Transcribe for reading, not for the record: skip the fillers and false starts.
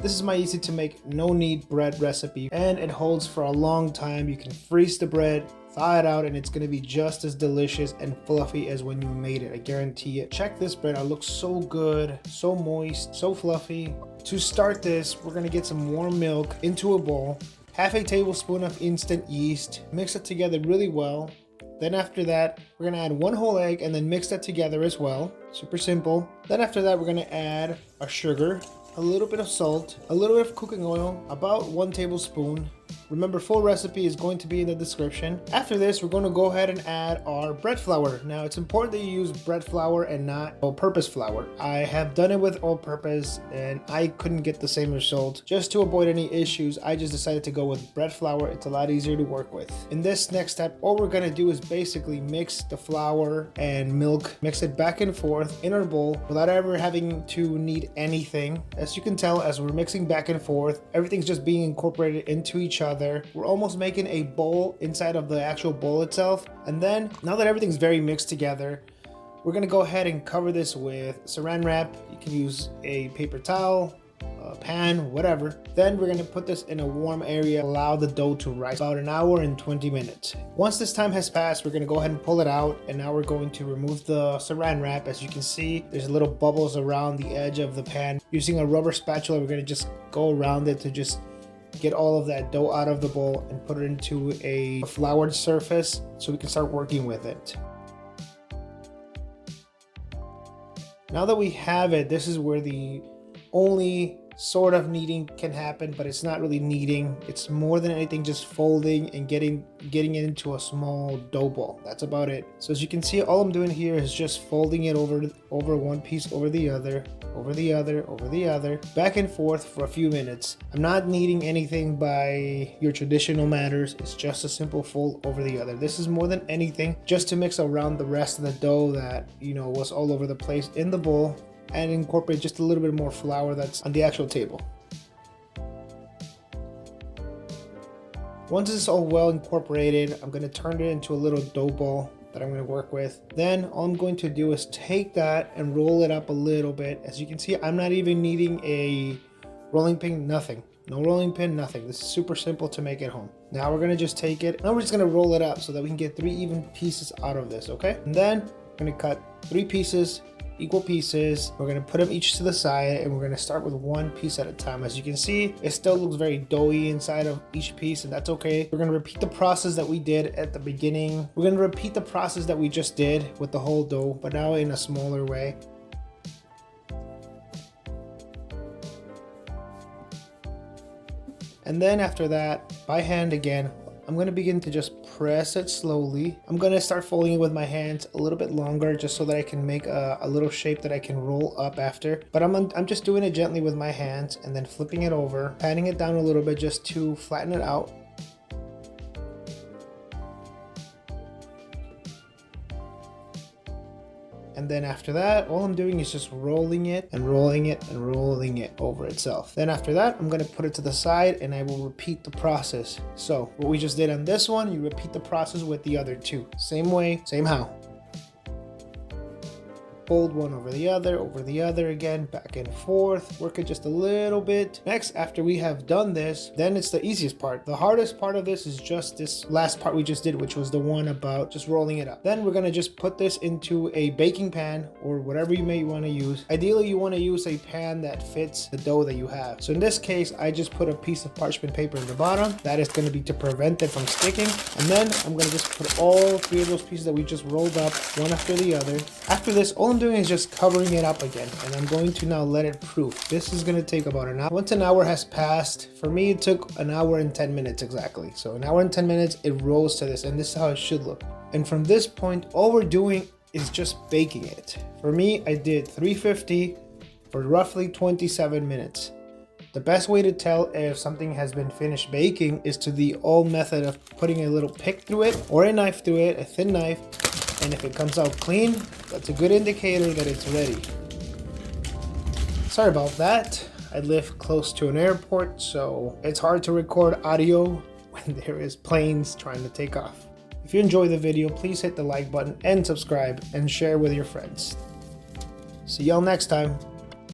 This is my easy to make no knead bread recipe, and it holds for a long time. You can freeze the bread, thaw it out, and it's going to be just as delicious and fluffy as when you made it. I guarantee it. Check this bread out. It looks so good, so moist, so fluffy. To start this, we're going to get some warm milk into a bowl, half a tablespoon of instant yeast, mix it together really well. Then after that, we're going to add 1 whole egg and then mix that together as well. Super simple. Then after that, we're going to add our sugar, a little bit of salt, a little bit of cooking oil, about 1 tablespoon. Remember, full recipe is going to be in the description. After this, we're going to go ahead and add our bread flour. Now, it's important that you use bread flour and not all-purpose flour. I have done it with all-purpose and I couldn't get the same result. Just to avoid any issues, I just decided to go with bread flour. It's a lot easier to work with. In this next step, all we're going to do is basically mix the flour and milk, mix it back and forth in our bowl without ever having to knead anything. As you can tell, as we're mixing back and forth, everything's just being incorporated into each other. We're almost making a bowl inside of the actual bowl itself. And then, now that everything's very mixed together, we're gonna go ahead and cover this with saran wrap. You can use a paper towel, a pan, whatever. Then we're gonna put this in a warm area, allow the dough to rise about 1 hour and 20 minutes. Once this time has passed, we're gonna go ahead and pull it out, and now we're going to remove the saran wrap. As you can see, there's little bubbles around the edge of the pan. Using a rubber spatula, we're gonna just go around it to just get all of that dough out of the bowl and put it into a floured surface so we can start working with it. Now that we have it, this is where the only sort of kneading can happen, but it's not really kneading. It's more than anything just folding and getting it into a small dough ball. That's about it. So as you can see, all I'm doing here is just folding it over one piece over the other, over the other, over the other, back and forth for a few minutes. I'm not kneading anything by your traditional manners. It's just a simple fold over the other. This is more than anything just to mix around the rest of the dough that, you know, was all over the place in the bowl, and incorporate just a little bit more flour that's on the actual table. Once it's all well incorporated, I'm going to turn it into a little dough ball that I'm going to work with. Then all I'm going to do is take that and roll it up a little bit. As you can see, I'm not even needing a rolling pin, nothing. No rolling pin, nothing. This is super simple to make at home. Now we're going to just take it. Now we're just going to roll it up so that we can get 3 even pieces out of this, okay? And then I'm going to cut 3 pieces, equal pieces. We're going to put them each to the side, and we're going to start with 1 piece at a time. As you can see, it still looks very doughy inside of each piece, and that's okay. We're going to repeat the process that we did at the beginning. We're going to repeat the process that we just did with the whole dough, but now in a smaller way. And then after that, by hand again, I'm going to begin to just press it slowly. I'm going to start folding it with my hands a little bit longer just so that I can make a little shape that I can roll up after. But I'm just doing it gently with my hands and then flipping it over, patting it down a little bit just to flatten it out. And then after that, all I'm doing is just rolling it and rolling it and rolling it over itself. Then after that, I'm going to put it to the side and I will repeat the process. So what we just did on this one, you repeat the process with the other 2. Same way, same how. Fold one over the other again, back and forth, work it just a little bit. Next, after we have done this, then it's the easiest part. The hardest part of this is just this last part we just did, which was the one about just rolling it up. Then we're gonna just put this into a baking pan or whatever you may want to use. Ideally, you want to use a pan that fits the dough that you have. So in this case, I just put a piece of parchment paper in the bottom. That is going to be to prevent it from sticking. And then I'm going to just put all 3 of those pieces that we just rolled up, one after the other. After this, all I'm doing is just covering it up again, and I'm going to now let it proof. This is going to take about an hour. Once an hour has passed, for me it took 1 hour and 10 minutes exactly. So 1 hour and 10 minutes, it rolls to this, and this is how it should look. And from this point, all we're doing is just baking it. For me, I did 350 for roughly 27 minutes. The best way to tell if something has been finished baking is to the old method of putting a little pick through it or a knife through it, a thin knife. And if it comes out clean, that's a good indicator that it's ready. Sorry about that. I live close to an airport, so it's hard to record audio when there is planes trying to take off. If you enjoyed the video, please hit the like button and subscribe and share with your friends. See y'all next time.